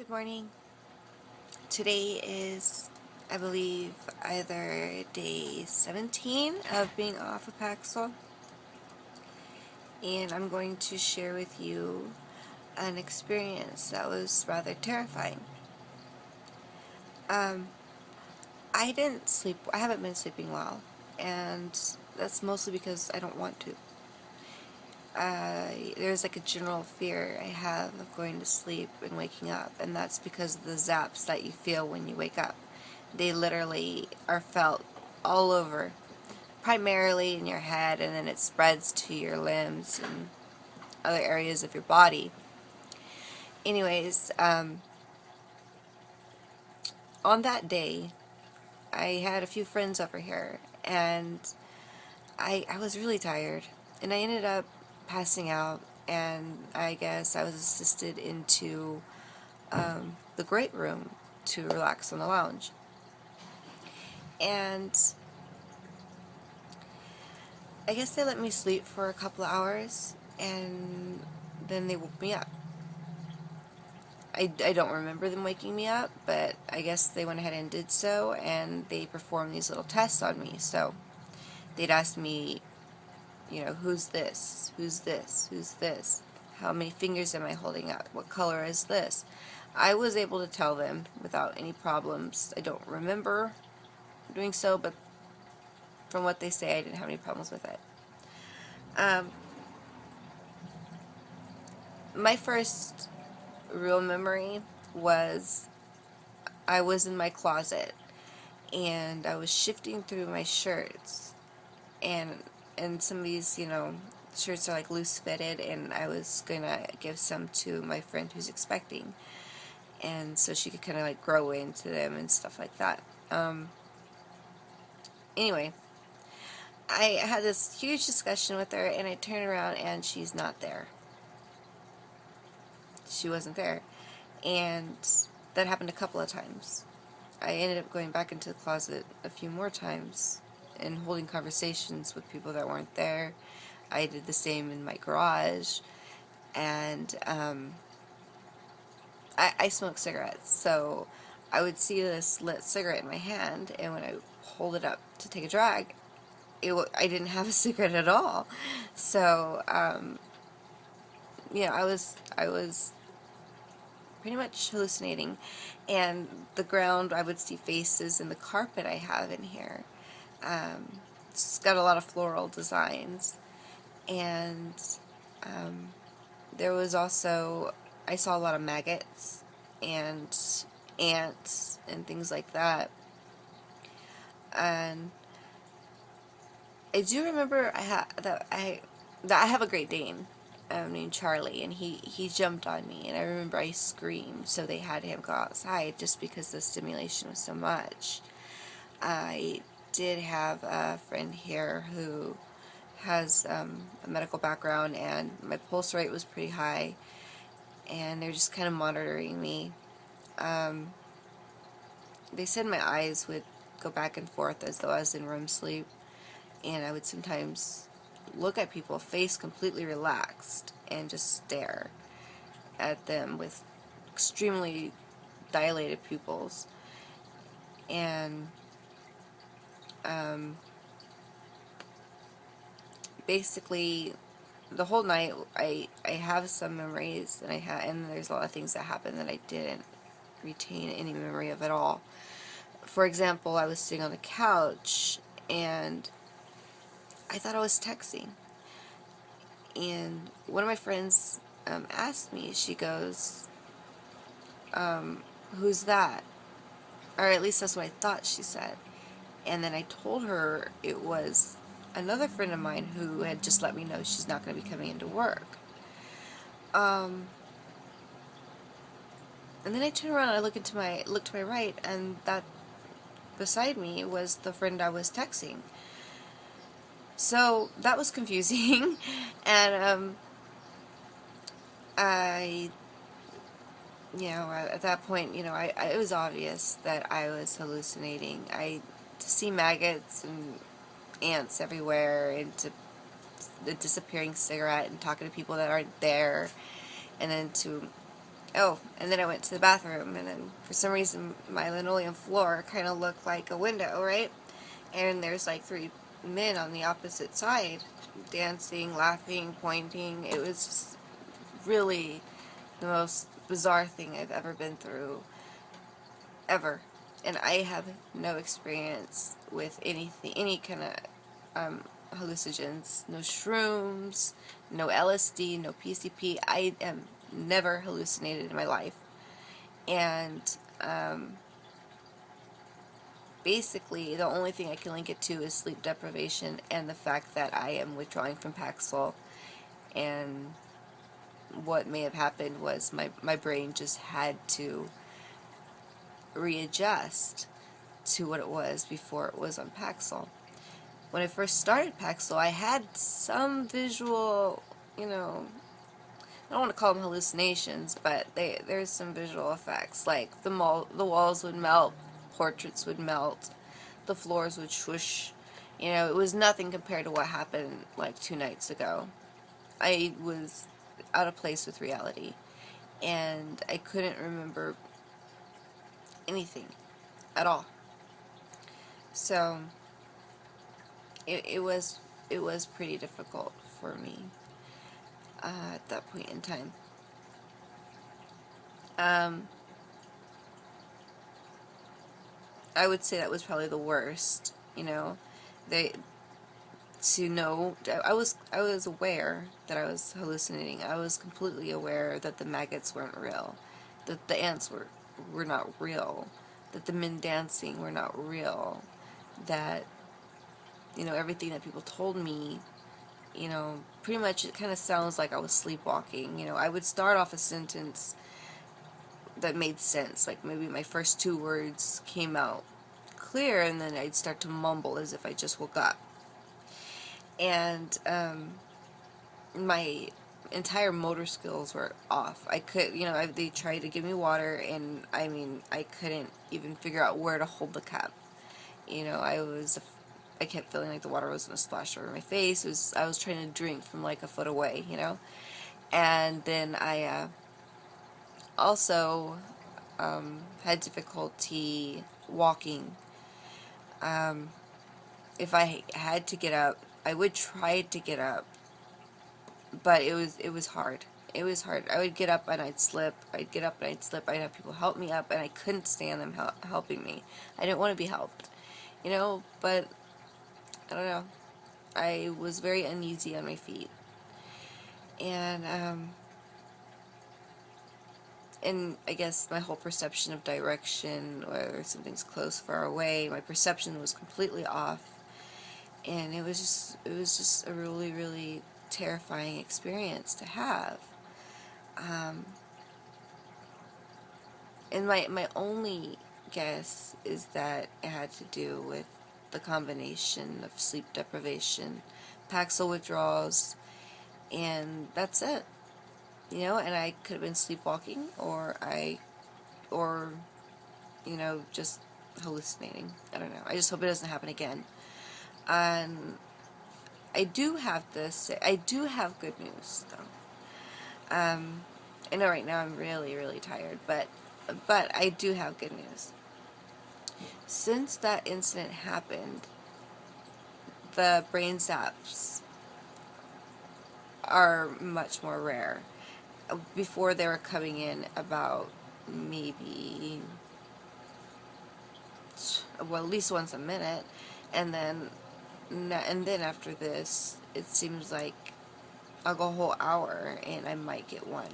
Good morning. Today is, I believe, either day 17 of being off of Paxil, and I'm going to share with you an experience that was rather terrifying. Um, I didn't sleep, I haven't been sleeping well, and that's mostly because I don't want to. There's like a general fear I have of going to sleep and waking up, and that's because of the zaps that you feel when you wake up. They literally are felt all over, primarily in your head, and then it spreads to your limbs and other areas of your body. Anyways, on that day, I had a few friends over here, and I was really tired, and I ended up passing out, and I guess I was assisted into the great room to relax on the lounge. And I guess they let me sleep for a couple of hours, and then they woke me up. I don't remember them waking me up, but I guess they went ahead and did so, and they performed these little tests on me. So they'd ask me, who's this? Who's this? Who's this? How many fingers am I holding up? What color is this? I was able to tell them without any problems. I don't remember doing so, but from what they say, I didn't have any problems with it. My first real memory was I was in my closet and I was shifting through my shirts, and some of these, shirts are like loose fitted, and I was gonna give some to my friend who's expecting, and so she could kind of like grow into them and stuff like that. Anyway, I had this huge discussion with her, and I turned around and she's not there. She wasn't there, and that happened a couple of times. I ended up going back into the closet a few more times and holding conversations with people that weren't there. I did the same in my garage, and I smoke cigarettes, so I would see this lit cigarette in my hand, and when I hold it up to take a drag, I didn't have a cigarette at all. So, I was pretty much hallucinating, and the ground, I would see faces, in the carpet I have in here. It's got a lot of floral designs, and there was also, I saw a lot of maggots and ants and things like that. And I do remember that I have a Great Dane named Charlie, and he jumped on me, and I remember I screamed, so they had him go outside just because the stimulation was so much. I did have a friend here who has a medical background, and my pulse rate was pretty high, and they're just kind of monitoring me. They said my eyes would go back and forth as though I was in REM sleep, and I would sometimes look at people, face completely relaxed, and just stare at them with extremely dilated pupils. And basically, the whole night, I have some memories, and there's a lot of things that happened that I didn't retain any memory of at all. For example, I was sitting on the couch, and I thought I was texting. And one of my friends asked me, she goes, who's that? Or at least that's what I thought she said. And then I told her it was another friend of mine who had just let me know she's not going to be coming into work. And then I turned around and I looked to my right, and that beside me was the friend I was texting. So that was confusing, and I, at that point, it was obvious that I was hallucinating. To see maggots and ants everywhere, and to the disappearing cigarette, and talking to people that aren't there, and then to Oh, and then I went to the bathroom, and then for some reason my linoleum floor kind of looked like a window, right? And there's like three men on the opposite side, dancing, laughing, pointing. It was just really the most bizarre thing I've ever been through, ever. And I have no experience with anything, any kind of hallucinogens, no shrooms, no LSD, no PCP. I am never hallucinated in my life. And basically, the only thing I can link it to is sleep deprivation and the fact that I am withdrawing from Paxil. And what may have happened was my brain just had to readjust to what it was before it was on Paxil. When I first started Paxil, I had some visual, you know, I don't want to call them hallucinations, but there's some visual effects, like the walls would melt, portraits would melt, the floors would swoosh. You know, it was nothing compared to what happened like 2 nights ago. I was out of place with reality, and I couldn't remember anything at all. So it was pretty difficult for me at that point in time. I would say that was probably the worst. You know, they to know I was aware that I was hallucinating. I was completely aware that the maggots weren't real, that the ants were not real, that the men dancing were not real, that everything that people told me, pretty much it kind of sounds like I was sleepwalking. I would start off a sentence that made sense, like maybe my first two words came out clear, and then I'd start to mumble as if I just woke up. And my entire motor skills were off. I could, they tried to give me water, and I couldn't even figure out where to hold the cup. I kept feeling like the water was going to splash over my face. I was trying to drink from like a foot away, And then I also had difficulty walking. If I had to get up, I would try to get up, but it was hard. It was hard. I would get up and I'd slip. I'd get up and I'd slip. I'd have people help me up, and I couldn't stand them helping me. I didn't want to be helped, but I don't know. I was very uneasy on my feet, and I guess my whole perception of direction, whether something's close, far away, my perception was completely off, and it was just a really, really terrifying experience to have. And my only guess is that it had to do with the combination of sleep deprivation, Paxil withdrawals, and that's it. And I could have been sleepwalking, or just hallucinating. I don't know. I just hope it doesn't happen again. And I do have good news, though. I know right now I'm really, really tired, but I do have good news. Since that incident happened, the brain zaps are much more rare. Before, they were coming in about maybe, well, at least once a minute, and then after this, it seems like I'll go a whole hour and I might get one.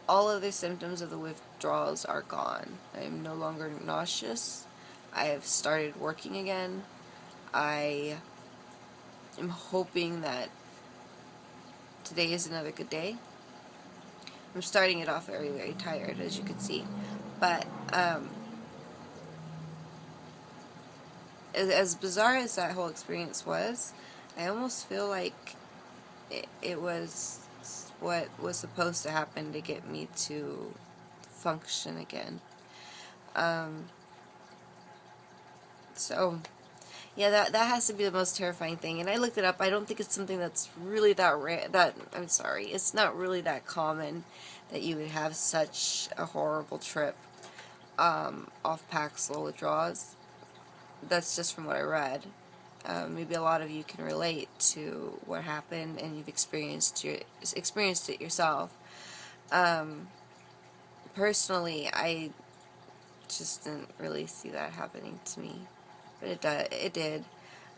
All of the symptoms of the withdrawals are gone. I am no longer nauseous. I have started working again. I am hoping that today is another good day. I'm starting it off very, very tired, as you can see. But as bizarre as that whole experience was, I almost feel like it was what was supposed to happen to get me to function again. So, yeah, that has to be the most terrifying thing. And I looked it up. I don't think it's something that's really that rare. I'm sorry, it's not really that common that you would have such a horrible trip off Paxil Withdrawals. That's just from what I read. Maybe a lot of you can relate to what happened, and you've experienced it yourself. Personally, I just didn't really see that happening to me, but it did.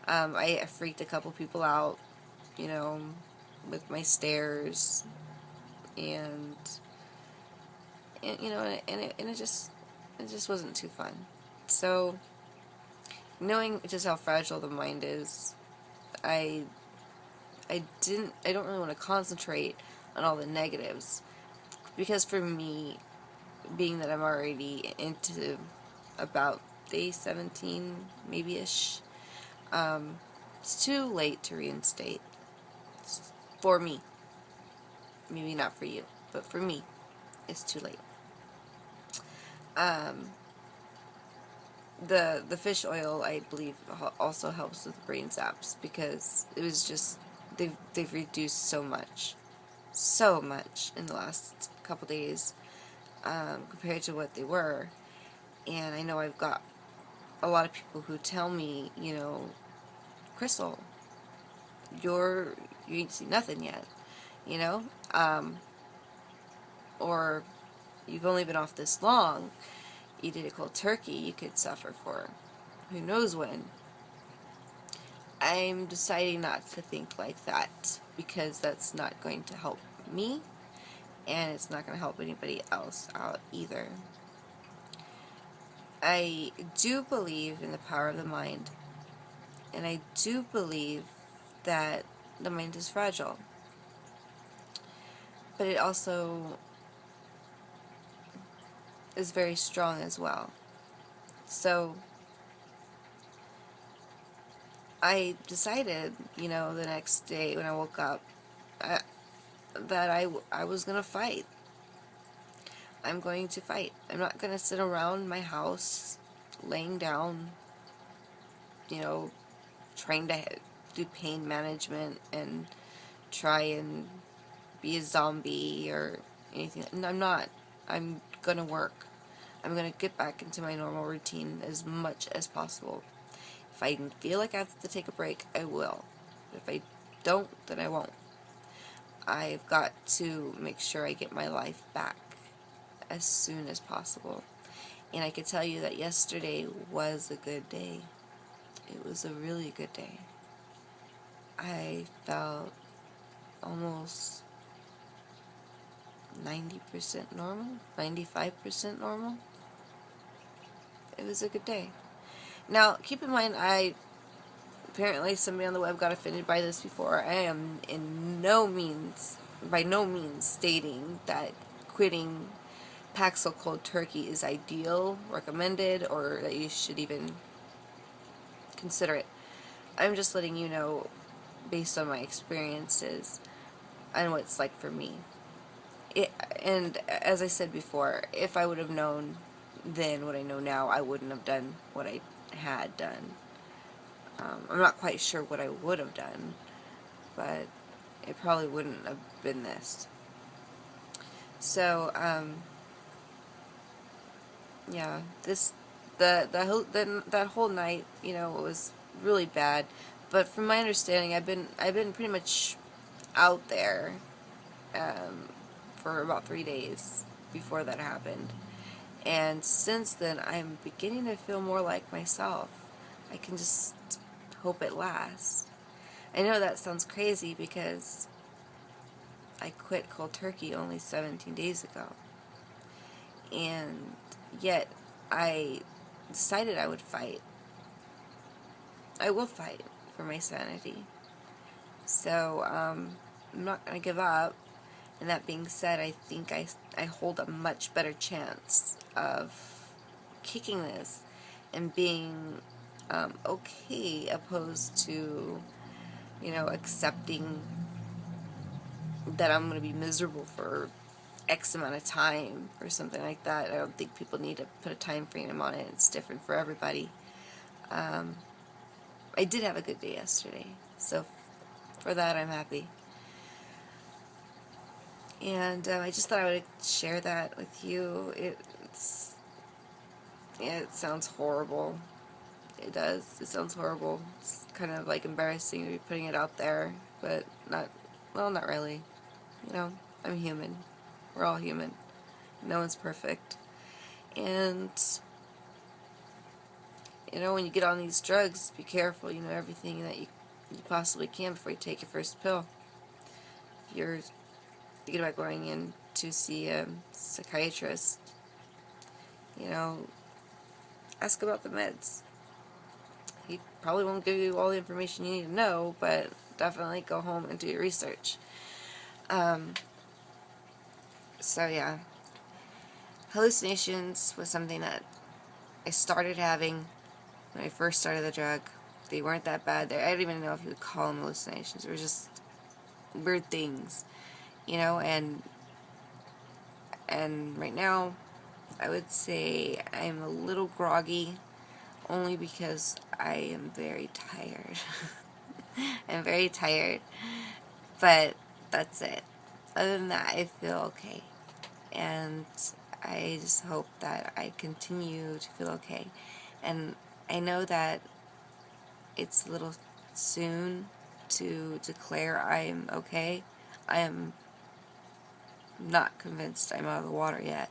I freaked a couple people out, you know, with my stares, and you know, and it just wasn't too fun. So, knowing just how fragile the mind is, I I don't really want to concentrate on all the negatives, because for me, being that I'm already into about day 17, maybe-ish, it's too late to reinstate. For me. Maybe not for you, but for me, it's too late. The fish oil, I believe, also helps with brain zaps, because it was just, they've reduced so much in the last couple days, compared to what they were. And I know I've got a lot of people who tell me, you know, Crystal, you ain't seen nothing yet, you know, or you've only been off this long. You did a cold turkey, you could suffer for who knows when. I'm deciding not to think like that, because that's not going to help me, and it's not going to help anybody else out either. I do believe in the power of the mind, and I do believe that the mind is fragile, but it also is very strong as well. So I decided, you know, the next day when I woke up, that I was going to fight. I'm going to fight. I'm not going to sit around my house laying down, you know, trying to do pain management and try and be a zombie or anything. No, I'm not. I'm going to work. I'm going to get back into my normal routine as much as possible. If I feel like I have to take a break, I will. If I don't, then I won't. I've got to make sure I get my life back as soon as possible. And I could tell you that yesterday was a good day. It was a really good day. I felt almost 90% normal, 95% normal. It was a good day. Now, keep in mind, apparently somebody on the web got offended by this before. I am by no means stating that quitting Paxil cold turkey is ideal, recommended, or that you should even consider it. I'm just letting you know, based on my experiences and what it's like for me. And as I said before, if I would have known then what I know now, I wouldn't have done what I had done. I'm not quite sure what I would have done, but it probably wouldn't have been this. So, yeah, that whole night, you know, was really bad. But from my understanding, I've been pretty much out there, for about 3 days before that happened. And since then, I'm beginning to feel more like myself. I can just hope it lasts. I know that sounds crazy, because I quit cold turkey only 17 days ago. And yet, I decided I would fight. I will fight for my sanity. So, I'm not going to give up. And that being said, I think I hold a much better chance of kicking this and being okay, opposed to, you know, accepting that I'm going to be miserable for X amount of time or something like that. I don't think people need to put a time frame on it. It's different for everybody. I did have a good day yesterday, so for that I'm happy. And I just thought I would share that with you. Yeah, it sounds horrible. It does. It sounds horrible. It's kind of like embarrassing to be putting it out there, but not, well, not really. You know, I'm human. We're all human. No one's perfect. And, you know, when you get on these drugs, be careful. You know, everything that you possibly can before you take your first pill. If you're thinking about going in to see a psychiatrist, you know, ask about the meds. He probably won't give you all the information you need to know, but definitely go home and do your research. Um, so yeah, hallucinations was something that I started having when I first started the drug. They weren't that bad. I don't even know if you would call them hallucinations. They were just weird things, you know. And right now, I would say I'm a little groggy, only because I am very tired. I'm very tired, but that's it. Other than that, I feel okay. And I just hope that I continue to feel okay. And I know that it's a little soon to declare I am okay. I am not convinced I'm out of the water yet.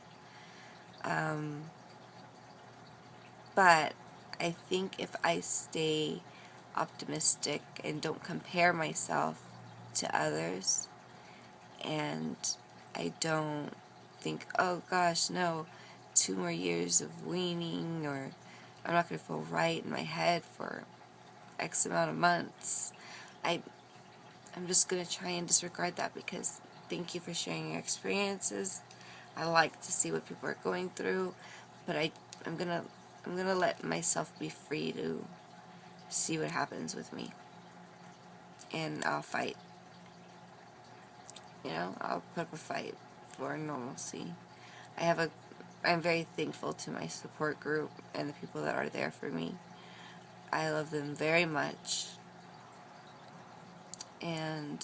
But I think if I stay optimistic and don't compare myself to others, and I don't think, oh gosh, no, 2 more years of weaning, or I'm not going to feel right in my head for X amount of months. I'm just going to try and disregard that, because thank you for sharing your experiences. I like to see what people are going through, but I'm gonna let myself be free to see what happens with me, and I'll fight. You know, I'll put up a fight for normalcy. I'm very thankful to my support group and the people that are there for me. I love them very much, and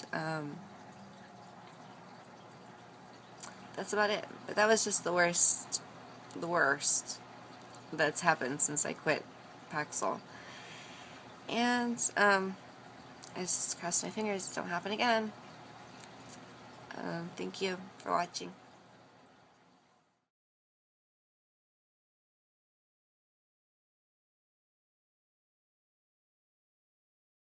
that's about it. But that was just the worst that's happened since I quit Paxil. And I just cross my fingers it don't happen again. Thank you for watching.